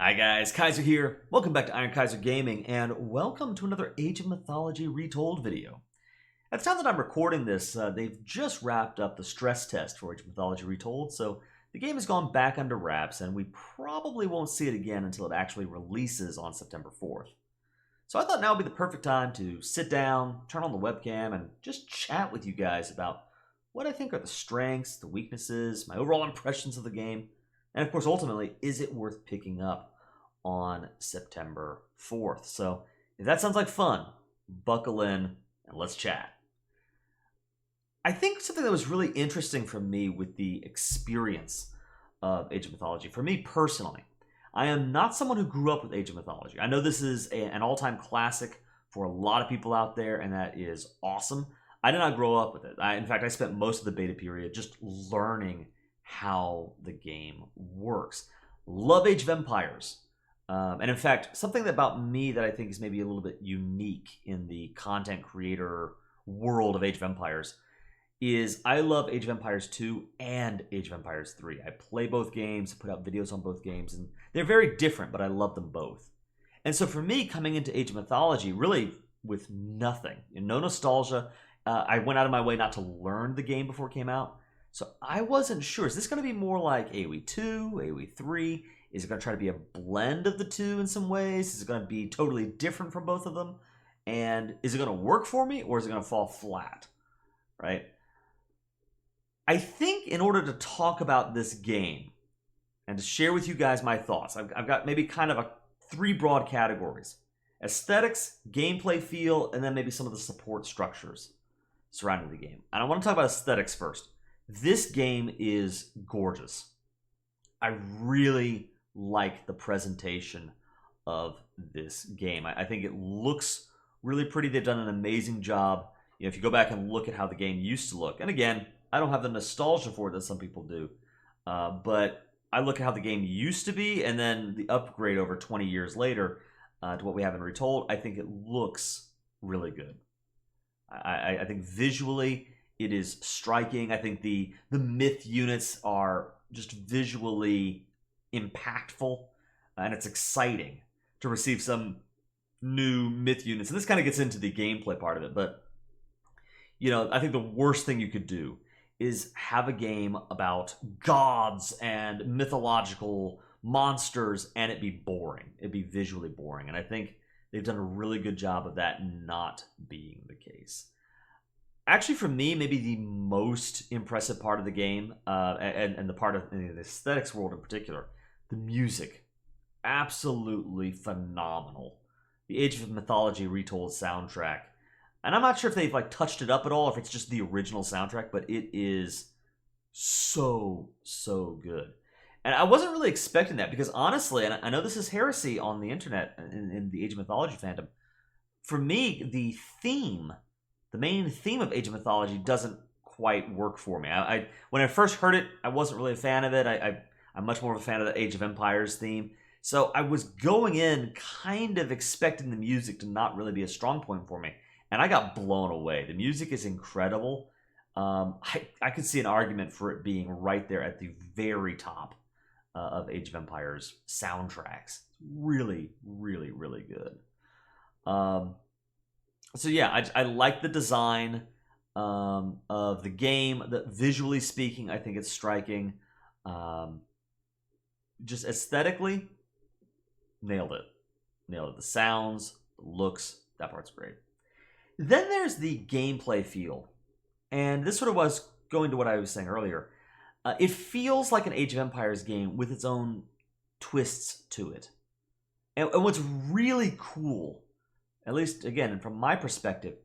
Hi guys, Kaiser here. Welcome back to Iron Kaiser Gaming, and welcome to another Age of Mythology Retold video. At the time that I'm recording this, they've just wrapped up the stress test for Age of Mythology Retold, so the game has gone back under wraps, and we probably won't see it again until it actually releases on September 4th. So I thought now would be the perfect time to sit down, turn on the webcam, and just chat with you guys about what I think are the strengths, the weaknesses, my overall impressions of the game, and of course, ultimately, is it worth picking up on September 4th. So if that sounds like fun, buckle in and let's chat. I think something that was really interesting for me with the experience of Age of Mythology, for me personally, I am not someone who grew up with Age of Mythology. I know this is an all-time classic for a lot of people out there, and that is awesome. I did not grow up with it. In fact, I spent most of the beta period just learning how the game works. Love Age of Empires. And in fact, something about me that I think is maybe a little bit unique in the content creator world of Age of Empires is I love Age of Empires 2 and Age of Empires 3. I play both games, put out videos on both games, and they're very different, but I love them both. And so for me, coming into Age of Mythology, really with nothing, no nostalgia, I went out of my way not to learn the game before it came out. So I wasn't sure, is this going to be more like AoE 2, AoE 3? Is it going to try to be a blend of the two in some ways? Is it going to be totally different from both of them? And is it going to work for me, or is it going to fall flat? Right? I think in order to talk about this game and to share with you guys my thoughts, I've got maybe kind of three broad categories: aesthetics, gameplay feel, and then maybe some of the support structures surrounding the game. And I want to talk about aesthetics first. This game is gorgeous. I really like the presentation of this game. I think it looks really pretty. They've done an amazing job. You know, if you go back and look at how the game used to look, and again, I don't have the nostalgia for it that some people do, but I look at how the game used to be, and then the upgrade over 20 years later to what we have in Retold, I think it looks really good. I think visually it is striking. I think the myth units are just visually impactful, and it's exciting to receive some new myth units. And this kind of gets into the gameplay part of it, but you know, I think the worst thing you could do is have a game about gods and mythological monsters and it be boring. It'd be visually boring. And I think they've done a really good job of that not being the case. Actually, for me, maybe the most impressive part of the game, and the part of the aesthetics world in particular, the music. Absolutely phenomenal. The Age of Mythology Retold soundtrack. And I'm not sure if they've like touched it up at all, if it's just the original soundtrack, but it is so good. And I wasn't really expecting that because honestly, and I know this is heresy on the internet in the Age of Mythology fandom, for me, the main theme of Age of Mythology doesn't quite work for me. When I first heard it, I wasn't really a fan of it. I'm much more of a fan of the Age of Empires theme. So I was going in kind of expecting the music to not really be a strong point for me. And I got blown away. The music is incredible. I could see an argument for it being right there at the very top of Age of Empires soundtracks. Really good. So yeah, I like the design of the game. Visually speaking, I think it's striking. Just aesthetically, nailed it. The sounds, the looks, that part's great. Then there's the gameplay feel. And this sort of was going to what I was saying earlier. It feels like an Age of Empires game with its own twists to it. And what's really cool, at least again from my perspective,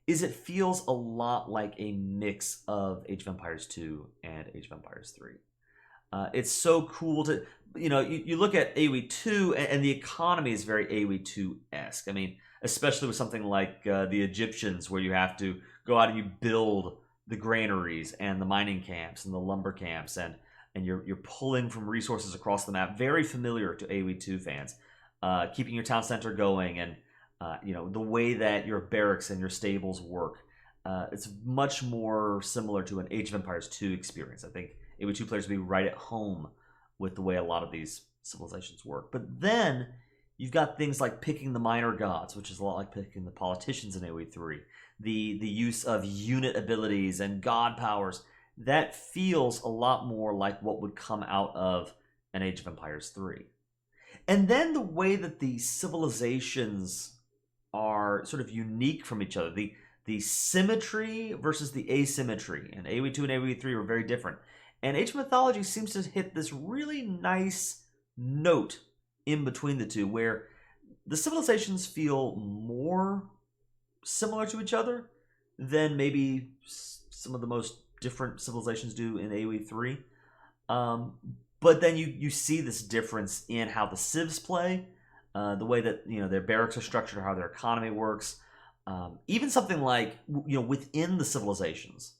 is it feels a lot like a mix of Age of Empires 2 and Age of Empires 3. It's so cool to, you know, you look at AoE 2 and the economy is very AoE 2-esque. I mean, especially with something like the Egyptians, where you have to go out and you build the granaries and the mining camps and the lumber camps, and you're pulling from resources across the map. Very familiar to AoE 2 fans. Keeping your town center going, and you know, the way that your barracks and your stables work. It's much more similar to an Age of Empires 2 experience. I think AoE 2 players will be right at home with the way a lot of these civilizations work. But then you've got things like picking the minor gods, which is a lot like picking the politicians in AoE 3. The use of unit abilities and god powers, that feels a lot more like what would come out of an Age of Empires 3. And then the way that the civilizations are sort of unique from each other. The symmetry versus the asymmetry. And AoE 2 and AoE 3 were very different. And Age of Mythology seems to hit this really nice note in between the two, where the civilizations feel more similar to each other than maybe some of the most different civilizations do in AoE 3. But then you see this difference in how the civs play, the way that their barracks are structured, how their economy works. Even something like within the civilizations.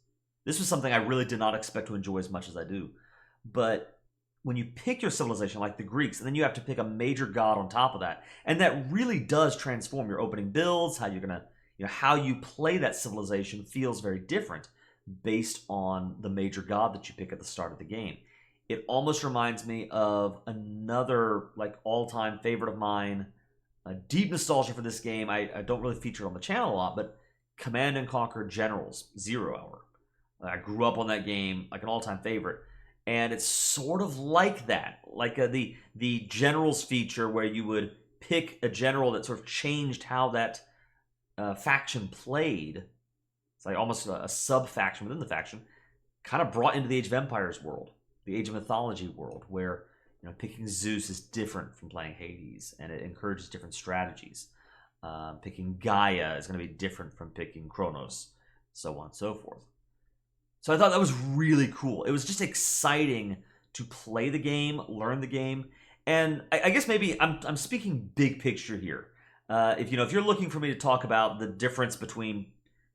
This was something I really did not expect to enjoy as much as I do. But when you pick your civilization, like the Greeks, and then you have to pick a major god on top of that, and that really does transform your opening builds, how you're gonna, how you play that civilization feels very different based on the major god that you pick at the start of the game. It almost reminds me of another like all-time favorite of mine. A deep nostalgia for this game. I don't really feature it on the channel a lot, but Command and Conquer Generals, 0 Hour. I grew up on that game, like an all-time favorite. And it's sort of like that. Like the Generals feature where you would pick a general that sort of changed how that faction played. It's like almost a sub-faction within the faction. Kind of brought into the Age of Empires world. The Age of Mythology world, where picking Zeus is different from playing Hades, and it encourages different strategies. Picking Gaia is going to be different from picking Kronos, so on and so forth. So I thought that was really cool. It was just exciting to play the game, learn the game, and I guess maybe I'm speaking big picture here. If you're looking for me to talk about the difference between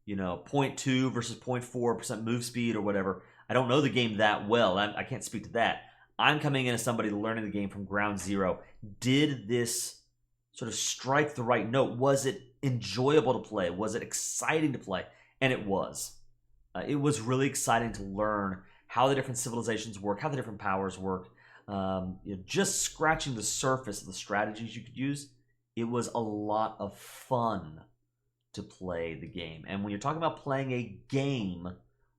0.2 versus 0.4% move speed or whatever, I don't know the game that well. I can't speak to that. I'm coming in as somebody learning the game from ground zero. Did this sort of strike the right note? Was it enjoyable to play? Was it exciting to play? And it was. It was really exciting to learn how the different civilizations work, how the different powers work. Just scratching the surface of the strategies you could use, it was a lot of fun to play the game. And when you're talking about playing a game,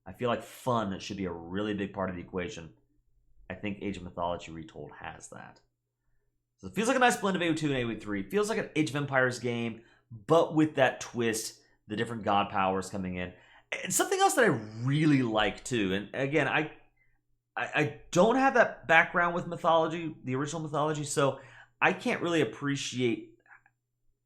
I feel like fun should be a really big part of the equation. I think Age of Mythology Retold has that. So it feels like a nice blend of AoE 2 and AoE 3. It feels like an Age of Empires game, but with that twist, the different god powers coming in. And something else that I really like too, and again, I don't have that background with mythology, the original mythology, so I can't really appreciate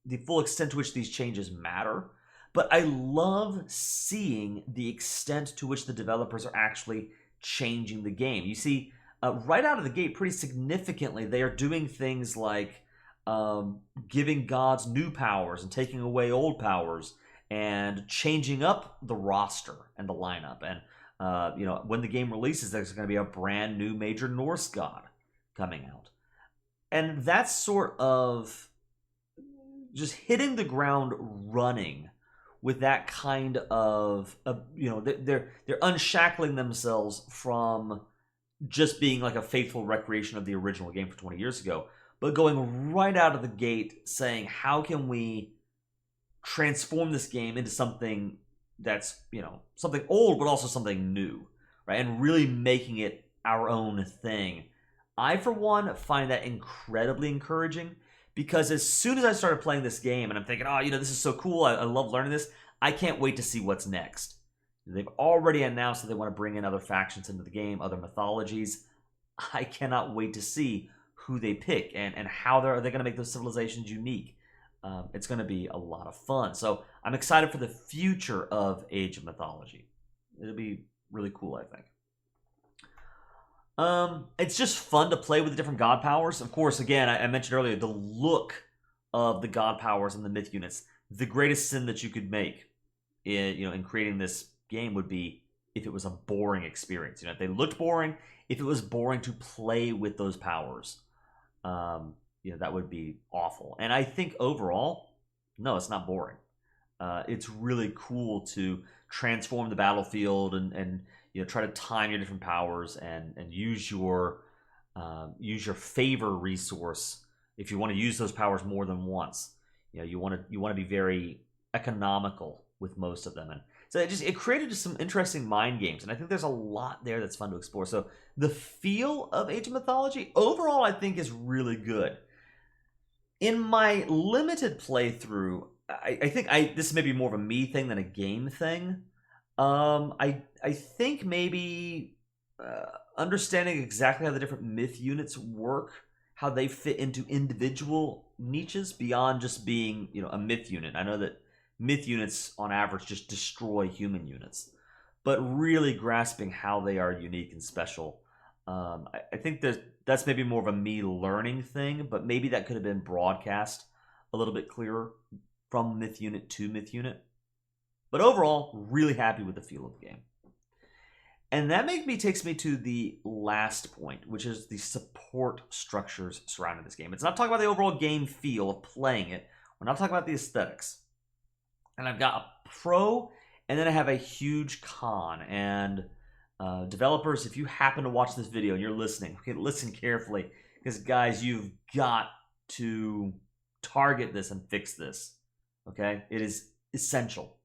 the full extent to which these changes matter. But I love seeing the extent to which the developers are actually changing the game. You see, right out of the gate, pretty significantly, they are doing things like giving gods new powers and taking away old powers and changing up the roster and the lineup. And, when the game releases, there's going to be a brand new major Norse god coming out. And that's sort of just hitting the ground running with that kind of, they're unshackling themselves from just being like a faithful recreation of the original game for 20 years ago, but going right out of the gate saying, how can we transform this game into something that's, something old, but also something new, right? And really making it our own thing. I, for one, find that incredibly encouraging, because as soon as I started playing this game and I'm thinking, this is so cool, I love learning this, I can't wait to see what's next. They've already announced that they want to bring in other factions into the game, other mythologies. I cannot wait to see who they pick and how are they going to make those civilizations unique. It's going to be a lot of fun. So I'm excited for the future of Age of Mythology. It'll be really cool, I think. It's just fun to play with the different god powers. Of course, again, I mentioned earlier, the look of the god powers and the myth units. The greatest sin that you could make in creating this game would be if it was a boring experience. If they looked boring, if it was boring to play with those powers, that would be awful. And I think overall, no, it's not boring. It's really cool to transform the battlefield and try to time your different powers and use your use your favor resource if you want to use those powers more than once. You want to be very economical with most of them, and so it created just some interesting mind games, and I think there's a lot there that's fun to explore. So the feel of Age of Mythology overall, I think, is really good. In my limited playthrough, I think this may be more of a me thing than a game thing. I think maybe understanding exactly how the different myth units work, how they fit into individual niches beyond just being a myth unit. I know that myth units on average just destroy human units, but really grasping how they are unique and special. I think that's maybe more of a me learning thing, but maybe that could have been broadcast a little bit clearer from myth unit to myth unit. But overall, really happy with the feel of the game. And that takes me to the last point, which is the support structures surrounding this game. It's not talking about the overall game feel of playing it. We're not talking about the aesthetics. And I've got a pro, and then I have a huge con. And developers, if you happen to watch this video and you're listening, okay, listen carefully, because guys, you've got to target this and fix this. Okay, it is essential.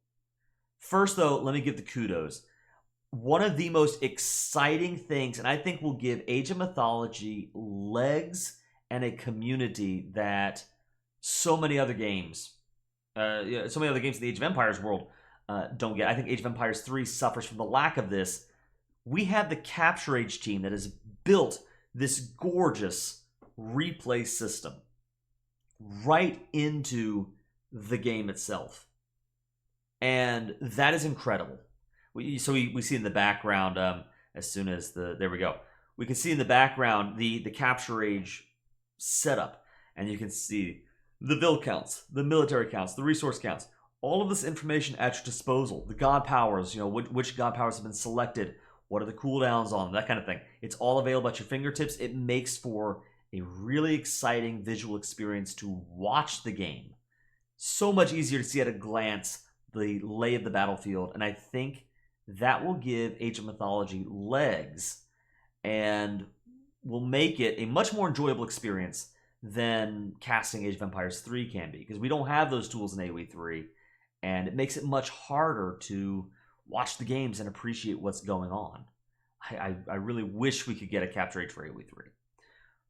First, though, let me give the kudos. One of the most exciting things, and I think will give Age of Mythology legs and a community that so many other games, in the Age of Empires world don't get. I think Age of Empires 3 suffers from the lack of this. We have the Capture Age team that has built this gorgeous replay system right into the game itself. And that is incredible. We see in the background, as soon as there we go. We can see in the background the Capture Age setup. And you can see the build counts, the military counts, the resource counts. All of this information at your disposal. The god powers, which god powers have been selected. What are the cooldowns on them, that kind of thing. It's all available at your fingertips. It makes for a really exciting visual experience to watch the game. So much easier to see at a glance the lay of the battlefield, and I think that will give Age of Mythology legs and will make it a much more enjoyable experience than casting Age of Empires 3 can be, because we don't have those tools in AoE 3, and it makes it much harder to watch the games and appreciate what's going on. I really wish we could get a Capture Age for AoE 3.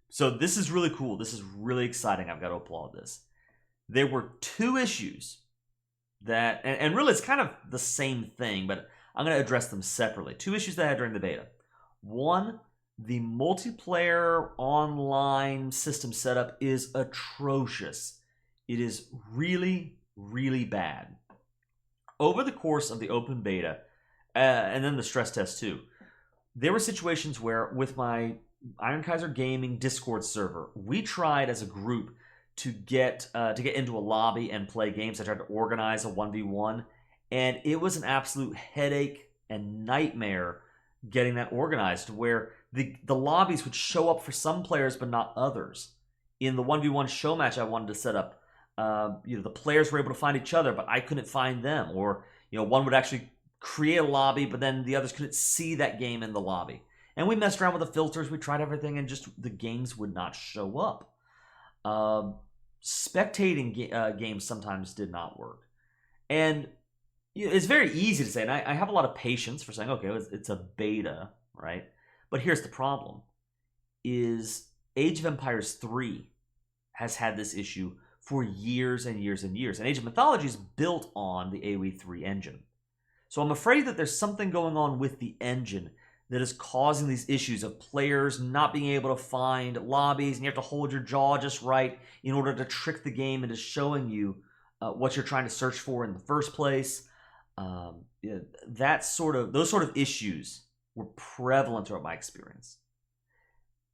So this is really cool. This is really exciting. I've got to applaud this. There were two issues that, and really it's kind of the same thing, but I'm going to address them separately. Two issues that I had during the beta. One, the multiplayer online system setup is atrocious. It is really, really bad. Over the course of the open beta, and then the stress test too, there were situations where with my Iron Kaiser Gaming Discord server, we tried as a group to get into a lobby and play games. I tried to organize a 1v1, and it was an absolute headache and nightmare getting that organized, where the lobbies would show up for some players but not others. In the 1v1 show match I wanted to set up, the players were able to find each other, but I couldn't find them. Or one would actually create a lobby, but then the others couldn't see that game in the lobby. And we messed around with the filters, we tried everything, and just the games would not show up. Spectating games sometimes did not work. And it's very easy to say, and I have a lot of patience for saying, okay, it's a beta, right? But here's the problem, is Age of Empires 3 has had this issue for years and years and years. And Age of Mythology is built on the AoE 3 engine. So I'm afraid that there's something going on with the engine that is causing these issues of players not being able to find lobbies, and you have to hold your jaw just right in order to trick the game into showing you what you're trying to search for in the first place. Those sort of issues were prevalent throughout my experience.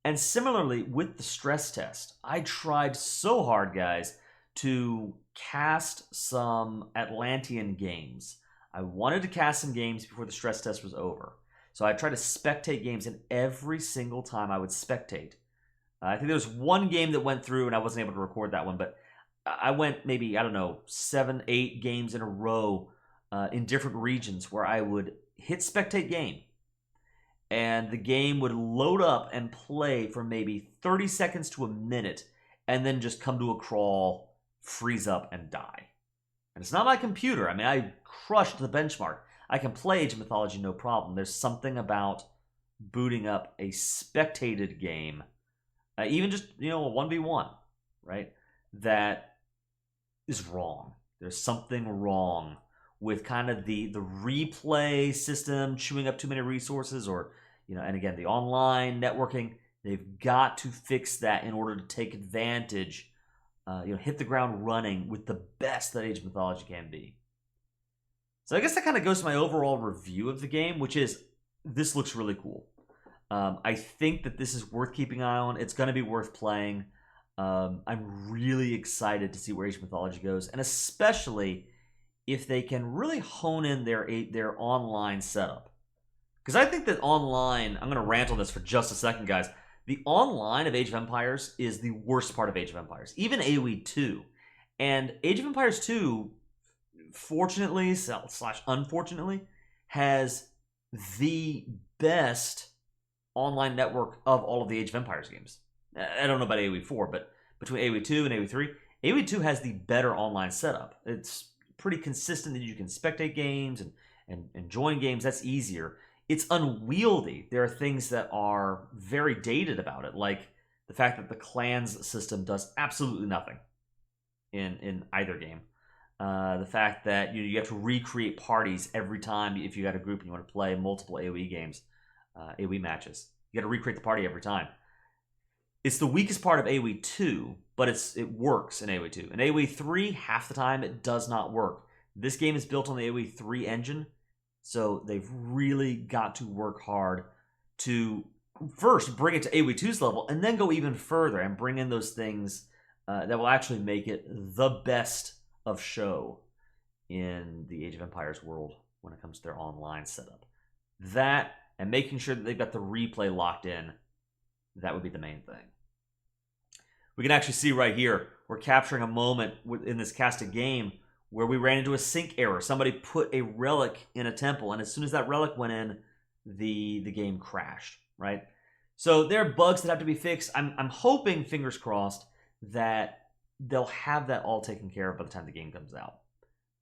And similarly, with the stress test, I tried so hard, guys, to cast some Atlantean games. I wanted to cast some games before the stress test was over. So I tried to spectate games, and every single time I would spectate. I think there was one game that went through, and I wasn't able to record that one, but I went maybe, 7, 8 games in a row in different regions where I would hit spectate game. and the game would load up and play for maybe 30 seconds to a minute, and then just come to a crawl, freeze up, and die. And it's not my computer. I mean, I crushed the benchmark. I can play Age of Mythology no problem. There's something about booting up a spectated game, even just, a 1v1, right, that is wrong. There's something wrong with kind of the replay system chewing up too many resources, or, and again, the online networking. They've got to fix that in order to take advantage, hit the ground running with the best that Age of Mythology can be. So I guess that kind of goes to my overall review of the game, which is, this looks really cool. I think that this is worth keeping an eye on. It's going to be worth playing. I'm really excited to see where Age of Mythology goes, and especially if they can really hone in their online setup. Because I think that online, I'm going to rant on this for just a second, guys. The online of Age of Empires is the worst part of Age of Empires, even AoE 2. And Age of Empires 2, fortunately / unfortunately, has the best online network of all of the Age of Empires games. I don't know about AoE 4, but between AoE 2 and AoE 3, AoE 2 has the better online setup. It's pretty consistent that you can spectate games and join games. That's easier. It's unwieldy. There are things that are very dated about it, like the fact that the clans system does absolutely nothing in either game. The fact that you have to recreate parties every time if you got a group and you want to play multiple AoE games, AoE matches. You got to recreate the party every time. It's the weakest part of AoE 2, but it works in AoE 2. In AoE 3, half the time it does not work. This game is built on the AoE 3 engine, so they've really got to work hard to first bring it to AoE 2's level, and then go even further and bring in those things that will actually make it the best of show in the Age of Empires world when it comes to their online setup. That, and making sure that they've got the replay locked in, that would be the main thing. We can actually see right here, we're capturing a moment in this casted game where we ran into a sync error. Somebody put a relic in a temple, and as soon as that relic went in, the game crashed, right? So there are bugs that have to be fixed. I'm hoping, fingers crossed, that they'll have that all taken care of by the time the game comes out.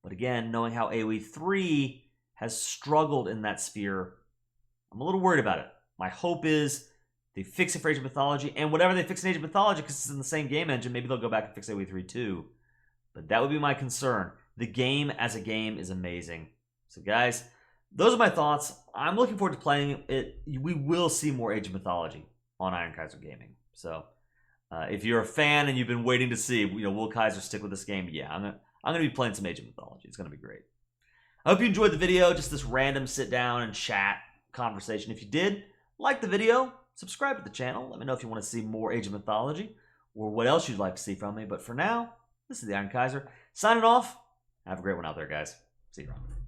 But again, knowing how AoE 3 has struggled in that sphere, I'm a little worried about it. My hope is they fix it for Age of Mythology, and whatever they fix in Age of Mythology, because it's in the same game engine, maybe they'll go back and fix AoE 3 too. But that would be my concern. The game as a game is amazing. So guys, those are my thoughts. I'm looking forward to playing it. We will see more Age of Mythology on Iron Kaiser Gaming. So if you're a fan and you've been waiting to see, will Kaiser stick with this game? Yeah, I'm gonna be playing some Age of Mythology. It's gonna be great. I hope you enjoyed the video, just this random sit down and chat conversation. If you did, like the video, subscribe to the channel. Let me know if you want to see more Age of Mythology or what else you'd like to see from me. But for now, this is the Iron Kaiser signing off. Have a great one out there, guys. See you around.